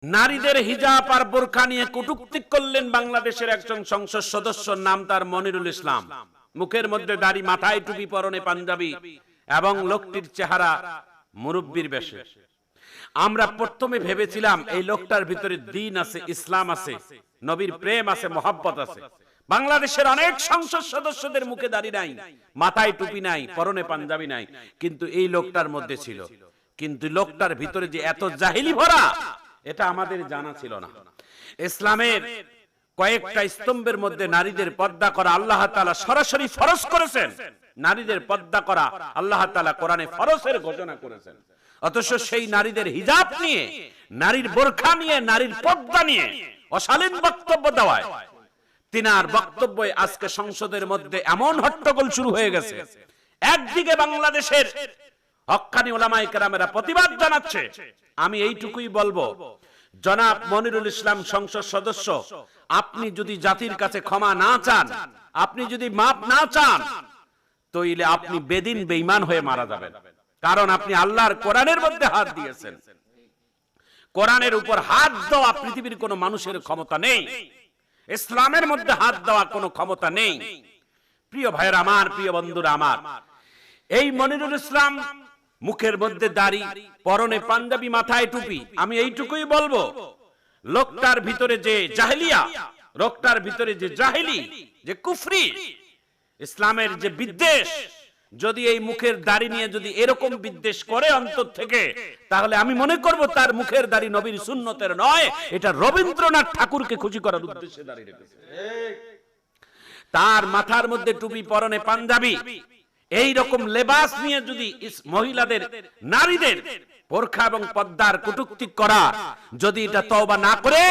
নারীদের হিজাব আর বোরকা নিয়ে কটূক্তি করলেন বাংলাদেশের একজন সংসদ সদস্য, নাম তার মনিরুল ইসলাম। মুখের মধ্যে দাড়ি, মাথায় টুপি, পরনে পাঞ্জাবি এবং লোকটির চেহারা মুরব্বির বেশে। আমরা প্রথমে ভেবেছিলাম এই লোকটার ভিতরে দ্বীন আছে, ইসলাম আছে, নবীর প্রেম আছে, মহব্বত আছে। বাংলাদেশের অনেক সংসদ সদস্যদের মুখে দাড়ি নাই, মাথায় টুপি নাই, পরনে পাঞ্জাবি নাই, কিন্তু এই লোকটার মধ্যে ছিল। কিন্তু লোকটার ভিতরে যে এত জাহিলি ভরা, এটা আমাদের জানা ছিল না। ইসলামের কয়েকটা স্তম্ভের মধ্যে নারীদের পর্দা করা আল্লাহ তাআলা সরাসরি ফরজ করেছেন। নারীদের পর্দা করা আল্লাহ তাআলা কোরআনে ফরজের ঘোষণা করেছেন। অথচ সেই নারীদের হিজাব নিয়ে, নারীর বোরকা নিয়ে, নারীর পর্দা নিয়ে অশালীন বক্তব্য দেওয়ায় তিনার বক্তব্যে আজকে সংসদের মধ্যে এমন হট্টগোল শুরু হয়ে গেছে। একদিকে বাংলাদেশের হক্কানি উলামায়ে কেরামেরা প্রতিবাদ জানাচ্ছে। আমি এইটুকুই বলবো, জনাব মনিরুল ইসলাম সংসদ সদস্য, আপনি যদি জাতির কাছে ক্ষমা না চান, আপনি যদি মাপ না চান, তাইলে আপনি বেদিন বেঈমান হয়ে মারা যাবেন। কারণ আপনি আল্লাহর কোরআনের মধ্যে হাত দিয়েছেন। কোরআনের উপর হাত দেওয়া পৃথিবীর কোনো মানুষের ক্ষমতা নেই। ইসলামের মধ্যে হাত দেওয়া কোনো ক্ষমতা নেই। প্রিয় ভাইয়ের আমার, প্রিয় বন্ধুরা আমার, এই মনিরুল ইসলাম মুখের মধ্যে দাড়ি, পরনে পাঞ্জাবি, মাথায় টুপি, আমি এইটুকুই বলবো, লোকটার ভিতরে যে জাহেলিয়া, লোকটার ভিতরে যে জাহেলি, যে কুফরি, ইসলামের যে বিদ্বেষ, যদি এই মুখের দাড়ি নিয়ে যদি এরকম বিদ্বেষ করে অন্তর থেকে, তাহলে আমি মনে করব তার মুখের দাড়ি নবীর সুন্নতের নয়, এটা রবীন্দ্রনাথ ঠাকুরকে খুশি করার উদ্দেশ্যে দাড়ি রেখেছে। তার মাথার মধ্যে টুপি, পরনে পাঞ্জাবি, এই রকম লেবাস নিয়ে যদি মহিলাদের, নারীদের বোরকা এবং পর্দার কটূক্তি করা, যদি এটা তওবা না করে,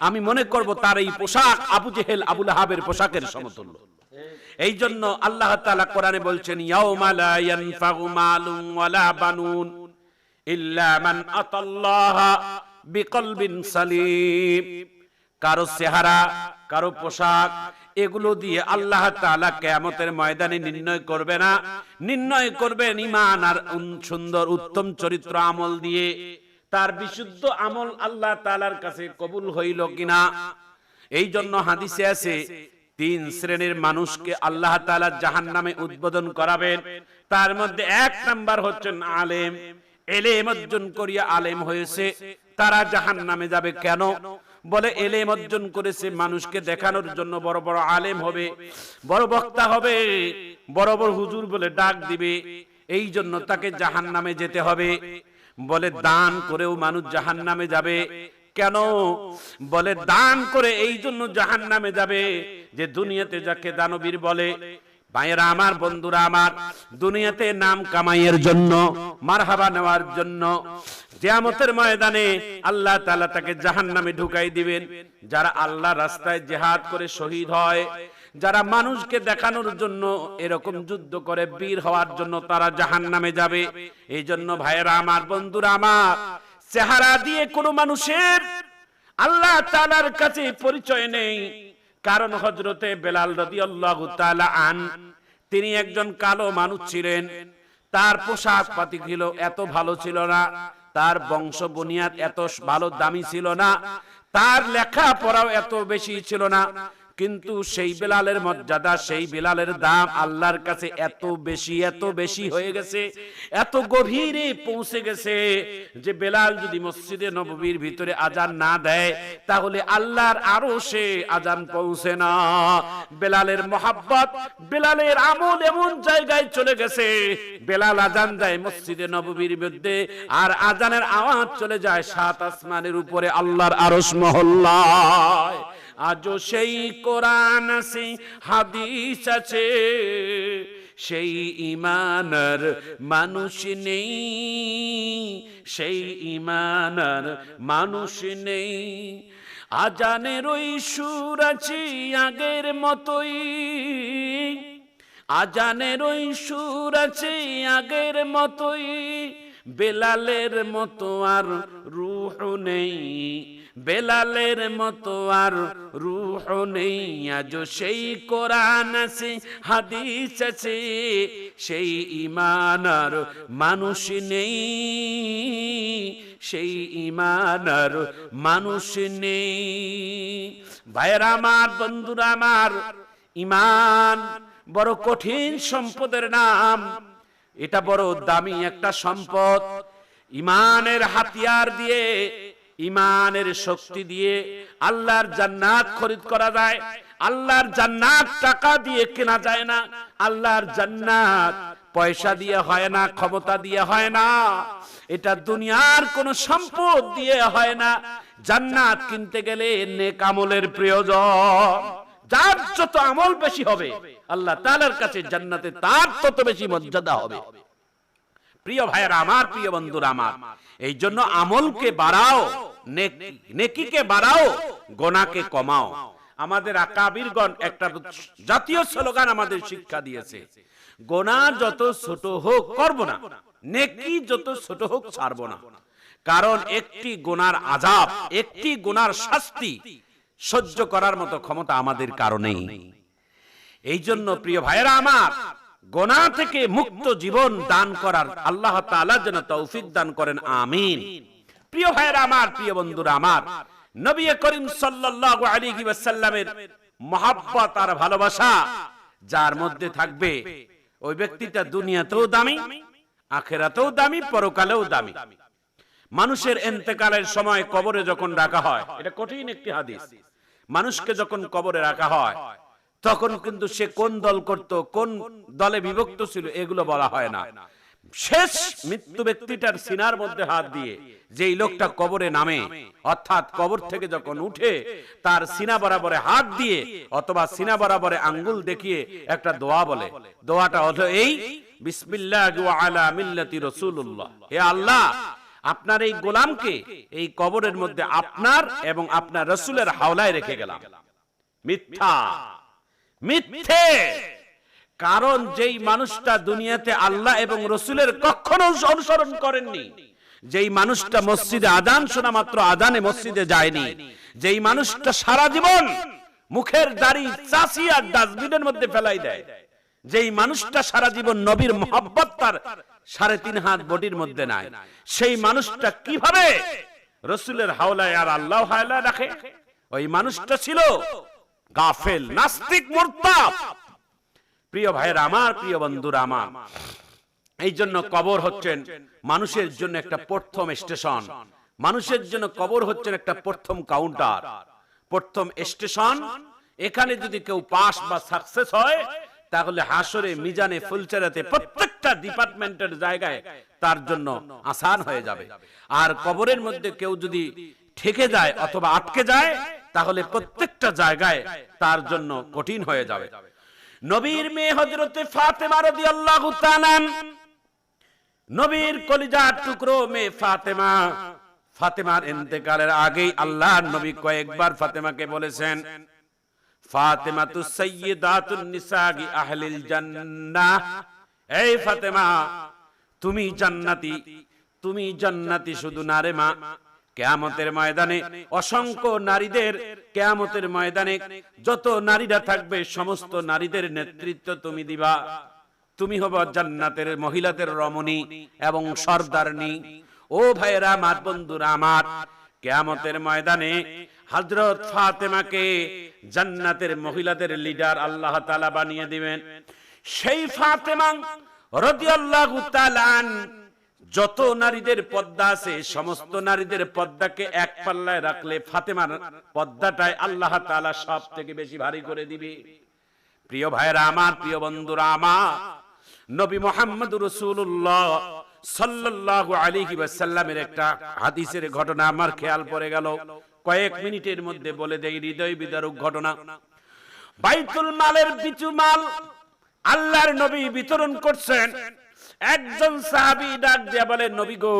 আমি মনে করব তার এই পোশাক আবু জেহেল, আবু লাহাবের পোশাকের সমতুল্য। এই জন্য আল্লাহ তাআলা কোরআনে বলছেন, ইয়াউমা লা ইয়ানফাউ মালুন ওয়ালা বানুন ইল্লা মান আতাল্লাহা বিকলবিন সালিম। কারো চেহারা, কারো পোশাক, এগুলো দিয়ে আল্লাহ তাআলা কিয়ামতের ময়দানে নির্ণয় করবে না। নির্ণয় করবেন ঈমান আর সুন্দর উত্তম চরিত্র আমল দিয়ে। তার বিশুদ্ধ আমল আল্লাহ তাআলার কাছে কবুল হইল কিনা। এই জন্য হাদিসে আছে, তিন শ্রেণীর মানুষকে আল্লাহ তাআলা জাহান্নামে উদ্বোধন করাবেন। তার মধ্যে এক নাম্বার হচ্ছেন আলেম। ইলম অর্জন করিয়া আলেম হয়েছে, তারা জাহান্নামে যাবে। কেন? বলে ইলম অর্জন করেছে মানুষকে দেখানোর জন্য, বড় বড় আলেম হবে, বড় বক্তা হবে, বড় বড় হুজুর বলে ডাক দিবে, এই জন্য তাকে জাহান্নামে যেতে হবে। বলে দান করেও মানুষ জাহান্নামে যাবে। কেন? বলে দান করে এই জন্য জাহান্নামে যাবে যে দুনিয়াতে যাকে দানবীর বলে, ভাইয়েরা আমার, বন্ধুরা আমার, দুনিয়াতে নাম কামাইয়ের জন্য, মারহাবা নেওয়ার জন্য, কিয়ামতের ময়দানে আল্লাহ তাআলা তাকে জাহান্নামে ঢুকাই দিবেন। যারা আল্লাহ রাস্তায় জিহাদ করে শহীদ হয়, যারা মানুষকে দেখানোর জন্য এরকম যুদ্ধ করে বীর হওয়ার জন্য, তারা জাহান্নামে যাবে। এই জন্য ভাইয়েরা আমার, বন্ধুরা আমার, চেহারা দিয়ে কোনো মানুষের আল্লাহ তাআলার কাছে পরিচয় নেই। কারণ হযরতে বেলাল রাদিয়াল্লাহু তাআলা আন, তিনি একজন কালো মানুষ ছিলেন। তার পোশাক পাতি ছিল এত ভালো ছিল না, তার বংশ বুনিয়াদ এত ভালো দামি ছিল না, তার লেখাপড়াও এত বেশি ছিল না। কিন্তু সেই বেলালের মর্যাদা, সেই বেলালের দাম আল্লাহর কাছে এত বেশি, এত বেশি হয়ে গেছে, এত গভীরে পৌঁছে গেছে যে বেলাল যদি মসজিদে নববীর ভিতরে আজান না দেয়, তাহলে আল্লাহর আরশে আজান পৌঁছে না। বেলালের মহব্বত, বেলালের আমল এমন জায়গায় চলে গেছে, বেলাল আজান দেয় মসজিদে নববীর মধ্যে, আর আজানের আওয়াজ চলে যায় সাত আসমানের উপরে আল্লাহর আরশ মহল্লায়। আজও সেই কোরআন আছে, হাদিস আছে, সেই ঈমানের মানুষ নেই, সেই ঈমানের মানুষ নেই। আজানের ওই সুর আছে আগের মতোই, আজানের ওই সুর আছে আগের মতোই, বেলালের মতো আর রূহ নেই, বেলালের মতো আর রূহ নেই। আজ সেই কোরআন আছে হাদিস আছে, সেই ঈমান আর মানুষ নেই, সেই ঈমান আর মানুষ নেই। ভাইরা আমার, বন্ধুরা আমার, ঈমান বড় কঠিন সম্পদের নাম। এটা বড় দামি একটা সম্পদ। ঈমানের হাতিয়ার দিয়ে, ঈমানের শক্তি দিয়ে আল্লাহর জান্নাত খরিদ করা যায়। আল্লাহর জান্নাত টাকা দিয়ে কেনা যায় না। আল্লাহর জান্নাত পয়সা দিয়ে হয় না, ক্ষমতা দিয়ে হয় না, এটা দুনিয়ার কোন সম্পদ দিয়ে হয় না। জান্নাত কিনতে গেলে নেক আমলের প্রয়োজন। যার যত আমল বেশি হবে আল্লাহ তাআলার কাছে জান্নাতে তার তত বেশি মর্যাদা হবে। প্রিয় ভাইয়েরা আমার, প্রিয় বন্ধুরা আমার, এই জন্য আমলকে বাড়াও, নেকিকে বাড়াও, গোনাকে কমাও। আমাদের আকাবিরগণ একটা জাতীয় স্লোগান আমাদের শিক্ষা দিয়েছে, গোনা যত ছোট হোক করব না, নেকি যত ছোট হোক ছাড়ব না। কারণ একটি গুনার আযাব, একটি গুনার শাস্তি সহ্য করার মতো ক্ষমতা আমাদের কারণেই। এই জন্য প্রিয় ভাইয়েরা আমার, গোনা থেকে মুক্ত জীবন দান করার আল্লাহ তাআলা যেন তৌফিক দান করেন, আমিন। প্রিয় ভাইয়েরা আমার, প্রিয় বন্ধুরা আমার, নবী করিম সাল্লাল্লাহু আলাইহি ওয়াসাল্লামের মহব্বত আর ভালোবাসা যার মধ্যে থাকবে, ওই ব্যক্তিটা দুনিয়াতেও দামি, আখিরাতেও দামি, পরকালেও দামি। মানুষের ইন্তেকালের সময় কবরে যখন রাখা হয়, এটা কঠিন একটি হাদিস, মানুষকে যখন কবরে রাখা হয় তখন কিন্তু সে কোন দল করত, কোন দলে বিভক্ত ছিল, এগুলো বলা হয় না। শেষ মৃত্যু ব্যক্তিটার সিনার মধ্যে হাত দিয়ে যেই লোকটা কবরে নামে, অর্থাৎ কবর থেকে যখন উঠে তার সিনা বরাবরে হাত দিয়ে অথবা সিনা বরাবরে আঙ্গুল দেখিয়ে একটা দোয়া বলে, দোয়াটা হলো এই, বিসমিল্লাহি ওয়া আলা মিল্লাতি রাসূলুল্লাহ। হে আল্লাহ, আপনার এই গোলামকে এই কবরের মধ্যে আপনার এবং আপনার রাসূলের হাওলায় রেখে গেলাম। মিথ্যা, মিথ্যে। কারণ যেই মানুষটা দুনিয়াতে আল্লাহ এবং রাসূলের কখনো অনুসরণ করেননি, যেই মানুষটা মসজিদে আযান শোনা মাত্র আযানে মসজিদে যায়নি, যেই মানুষটা সারা জীবন মুখের দাড়ি চাচিয়া ডাস্টবিনের মধ্যে ফেলাই দেয়, যেই মানুষটা সারা জীবন নবীর মহব্বত তার 3.5 হাত বডির মধ্যে নাই, সেই মানুষটা কিভাবে রাসূলের হাওলায় আর আল্লাহ হাওলায় রাখে? ওই মানুষটা ছিল গাফেল, নাস্তিক, মুরতাদ। প্রিয় ভাইয়েরা আমার, প্রিয় বন্ধুরা আমার, এই জন্য কবর হচ্ছেন মানুষের জন্য একটা প্রথম স্টেশন, মানুষের জন্য কবর হচ্ছেন একটা প্রথম কাউন্টার, প্রথম স্টেশন। এখানে যদি কেউ পাস বা সাকসেস হয় তাহলে হাসরে, মিজানে, ফুলচেরাতে প্রত্যেকটা ডিপার্টমেন্টের জায়গায় তার জন্য আসান হয়ে যাবে। আর কবরের মধ্যে কেউ যদি ঠেকে যায় অথবা আটকে যায় তাহলে প্রত্যেকটা জায়গায় তার জন্য কঠিন হয়ে যাবে। নবীর মেয়ে হযরতে ফাতেমা রাদিয়াল্লাহু তাআলা, নবীর কলিজার টুকরো মেয়ে ফাতেমা, ফাতেমার ইন্তেকালের আগেই আল্লাহর নবী কয়েকবার ফাতেমাকে বলেছেন, ফাতেমাতু সাইয়্যিদাতুন নিসাই আহলিল জান্নাহ, এই ফাতেমা তুমি জান্নাতি, তুমি জান্নাতি শুধু না রে মা, কিয়ামতের ময়দানে অসংখ্য নারীদের, কিয়ামতের ময়দানে যত নারীরা থাকবে সমস্ত নারীদের নেতৃত্ব তুমি দিবা, তুমি হবে জান্নাতের মহিলাদের রমণী এবং সরদারনী। ও ভাইরা আমার, বন্ধুরা আমার, কিয়ামতের ময়দানে হযরত ফাতেমাকে জান্নাতের মহিলাদের লিডার আল্লাহ তাআলা বানিয়ে দিবেন। সেই ফাতেমা রাদিয়াল্লাহু তাআলা যত নারীদের পর্দা আছে সমস্ত নারীদের পর্দাকে এক পাল্লায় রাখলে ফাতেমার পর্দাটাই আল্লাহ তাআলা সব থেকে বেশি ভারী করে দিবে। প্রিয় ভাইরা আমার, প্রিয় বন্ধুরা আমার, নবী মুহাম্মদুর রাসূলুল্লাহ সাল্লাল্লাহু আলাইহি ওয়াসাল্লামের একটা হাদিসের ঘটনা আমার খেয়াল পড়ে গেল, কয়েক মিনিটের মধ্যে বলে দেই, হৃদয় বিদারক ঘটনা। বাইতুল মালের কিছু মাল আল্লাহর নবী বিতরণ করছেন। একজন সাহাবী ডাক দিয়ে বলে, নবী গো,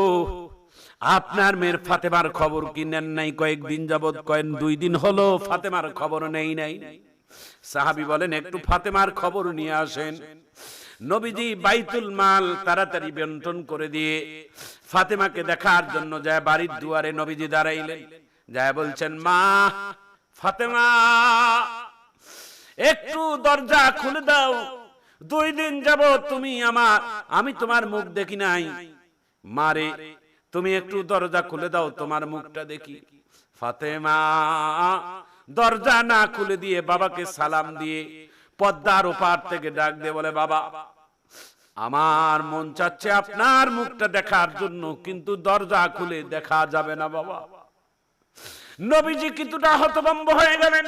আপনার মেয়ের ফাতেমার খবর কি নেন নাই? কয়েকদিন যাবত, কয়েক 2 দিন হলো ফাতেমার খবর নেই নাই। সাহাবী বলেন, একটু ফাতেমার খবর নিয়ে আসেন। নবীজি বাইতুল মাল তাড়াতাড়ি বন্টন করে দিয়ে ফাতেমাকে দেখার জন্য যায় বাড়ির দুয়ারে নবীজি দাঁড়াইলেন, যায় বলছেন, মা ফাতেমা একটু দরজা খুলে দাও, 2 দিন যাবত আমি তোমার মুখ দেখি নাই, মারে তুমি একটু দরজা খুলে দাও, তোমার মুখটা দেখি। ফাতেমা দরজা না খুলে দিয়ে বাবাকে সালাম দিয়ে পদ্মার ওপার থেকে ডাক দিয়ে বলে, বাবা আমার মন চাচ্ছে আপনার মুখটা দেখার জন্য, কিন্তু দরজা খুলে দেখা যাবে না বাবা। নবীজি কিছুটা হতভম্ব হয়ে গেলেন।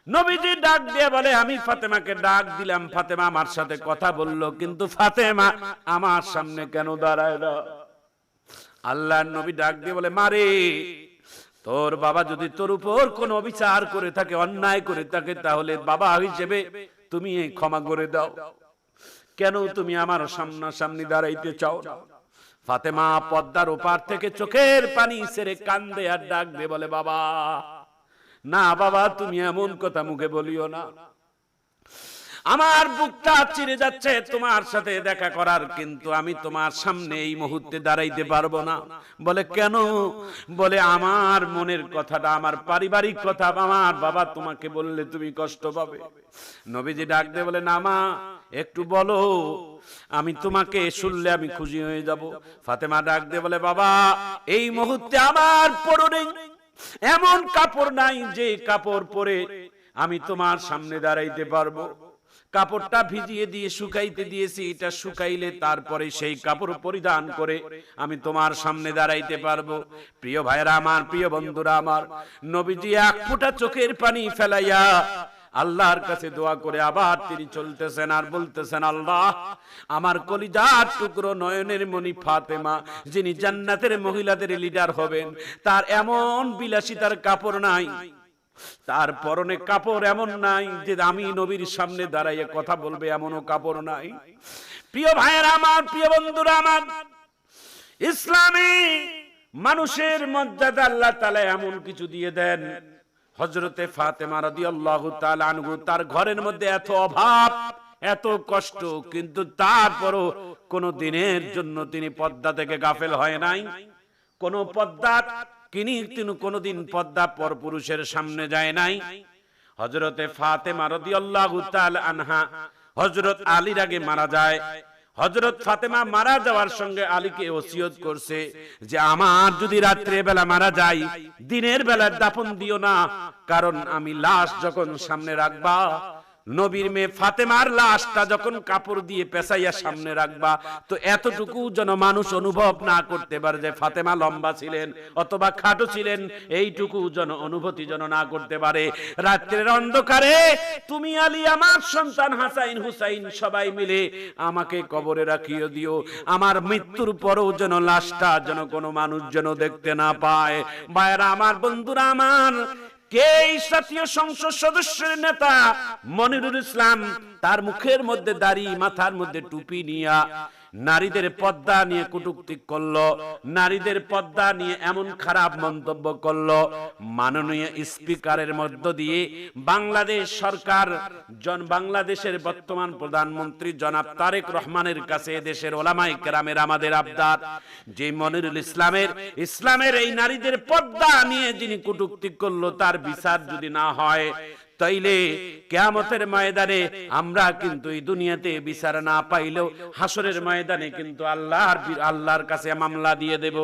নবীজি ডাক দিয়ে বলে, আমি ফাতেমাকে ডাক দিলাম, ফাতেমা আমার সাথে কথা বলল, কিন্তু ফাতেমা আমার সামনে কেন দাঁড়ায় না? আল্লাহর নবী ডাক দিয়ে বলে, মারে তোর বাবা যদি তোর উপর কোনো অবিচার করে থাকে, অন্যায় করে থাকে, তাহলে বাবা হিসেবে তুমি ক্ষমা করে দাও, কেন তুমি আমার সামনাসামনি দাঁড়াইতে চাও না? ফাতেমা পদ্মার ওপার থেকে চোখের পানি ছেড়ে কান্দে আর ডাক দিয়ে বলে, বাবা না বাবা, তুমি এমন কথা মুখে বলিও না, আমার বুকটা চিরে যাচ্ছে তোমার সাথে দেখা করার, কিন্তু আমি তোমার সামনে এই মুহূর্তে দাঁড়াইতে পারবো না। বলে কেন? বলে আমার মনের কথাটা, আমার পারিবারিক কথা আমার বাবা তোমাকে বললে তুমি কষ্ট পাবে। নবীজি ডাক দিয়ে বলে, না মা একটু বলো, আমি তোমাকে শুনলে আমি খুশি হয়ে যাব। ফাতেমা ডাক দিয়ে বলে, বাবা এই মুহূর্তে আমার পরনে এমন কাপড় নাই যে কাপড় পরে আমি তোমার সামনে দাঁড়াইতে পারবো। কাপড়টা ভিজিয়ে দিয়ে শুকাইতে দিয়েছি, এটা শুকাইলে তারপরে সেই কাপড় পরিধান করে আমি তোমার সামনে দাঁড়াইতে পারবো। প্রিয় ভাইরা আমার, প্রিয় বন্ধুরা আমার, নবীজি এক ফোঁটা চোখের পানি ফেলাইয়া আল্লাহর কাছে দোয়া করে আবার তিনি চলতেছেন আর বলতেছেন, আল্লাহ আমার কলিজার টুকরো নয়নের মণি ফাতেমা, যিনি জান্নাতের মহিলাদের লিডার হবেন, তার এমন বিলাসিতার কাপড় নাই, তার পরনে কাপড় এমন নাই যে আমি নবীর সামনে দাঁড়াইয়ে কথা বলবে, এমনও কাপড় নাই। প্রিয় ভাইয়েরা আমার, প্রিয় বন্ধুরা আমার, ইসলামে মানুষের মর্যাদা আল্লাহ তাআলা এমন কিছু দিয়ে দেন। হযরতে ফাতেমা রাদিয়াল্লাহু তাআলা আনহু, তার ঘরের মধ্যে এত অভাব, এত কষ্ট, কিন্তু তারপরও কোনো দিনের জন্য তিনি পর্দা থেকে গাফেল হয় নাই। কোন পর্দা তিনি কোনদিন পর্দা পর পুরুষের সামনে যায় নাই। হযরতে ফাতেমা রাদিয়াল্লাহু তাআলা আনহা হযরত আলীর আগে মারা যায়। হযরত ফাতেমা মারা যাওয়ার সঙ্গে আলীকে ওসিয়ত করছে যে আমার যদি রাত্রে বেলা মারা যাই, দিনের বেলা দাফন দিও না, কারণ আমি লাশ যখন সামনে রাখবা, নবীর মেয়ে ফাতেমার লাশটা যখন কাপড় দিয়ে পেঁচাইয়া সামনে রাখবা, তো এতটুকু যেন মানুষ অনুভব না করতে পারে যে ফাতেমা লম্বা ছিলেন অথবা খাটো ছিলেন, এইটুকু যেন অনুভূতি যেন না করতে পারে। রাত্রের অন্ধকারে তুমি আলী, আমার সন্তান হাসাইন হুসাইন সবাই মিলে আমাকে কবরে রাখিয়ে দিও, আমার মৃত্যুর পরেও যেন লাশটা যেন কোনো মানুষ যেন দেখতে না পায়। ভাইরা আমার, বন্ধুরা আমার, কে জাতীয় সংসদ সদস্যের নেতা মনিরুল ইসলাম, তার মুখের মধ্যে দাড়ি, মাথার মধ্যে টুপি নিয়া নারীদের পর্দা নিয়ে কটূক্তি করলো, নারীদের পর্দা নিয়ে এমন খারাপ মন্তব্য করলো। মাননীয় স্পিকারের মধ্য দিয়ে বাংলাদেশ সরকার, বাংলাদেশের বর্তমান প্রধানমন্ত্রী জনাব তারেক রহমানের কাছে দেশের ওলামায়ে কেরামের আমাদের আবদার, যে মনিরুল ইসলামের এই নারীদের পর্দা নিয়ে যিনি কটূক্তি করলো, তার বিচার যদি না হয়, তাইলে কিয়ামতের ময়দানে আমরা কিন্তু এই দুনিয়াতে বিচার না পাইলেও হাসরের ময়দানে কিন্তু আল্লাহর কাছে মামলা দিয়ে দেব।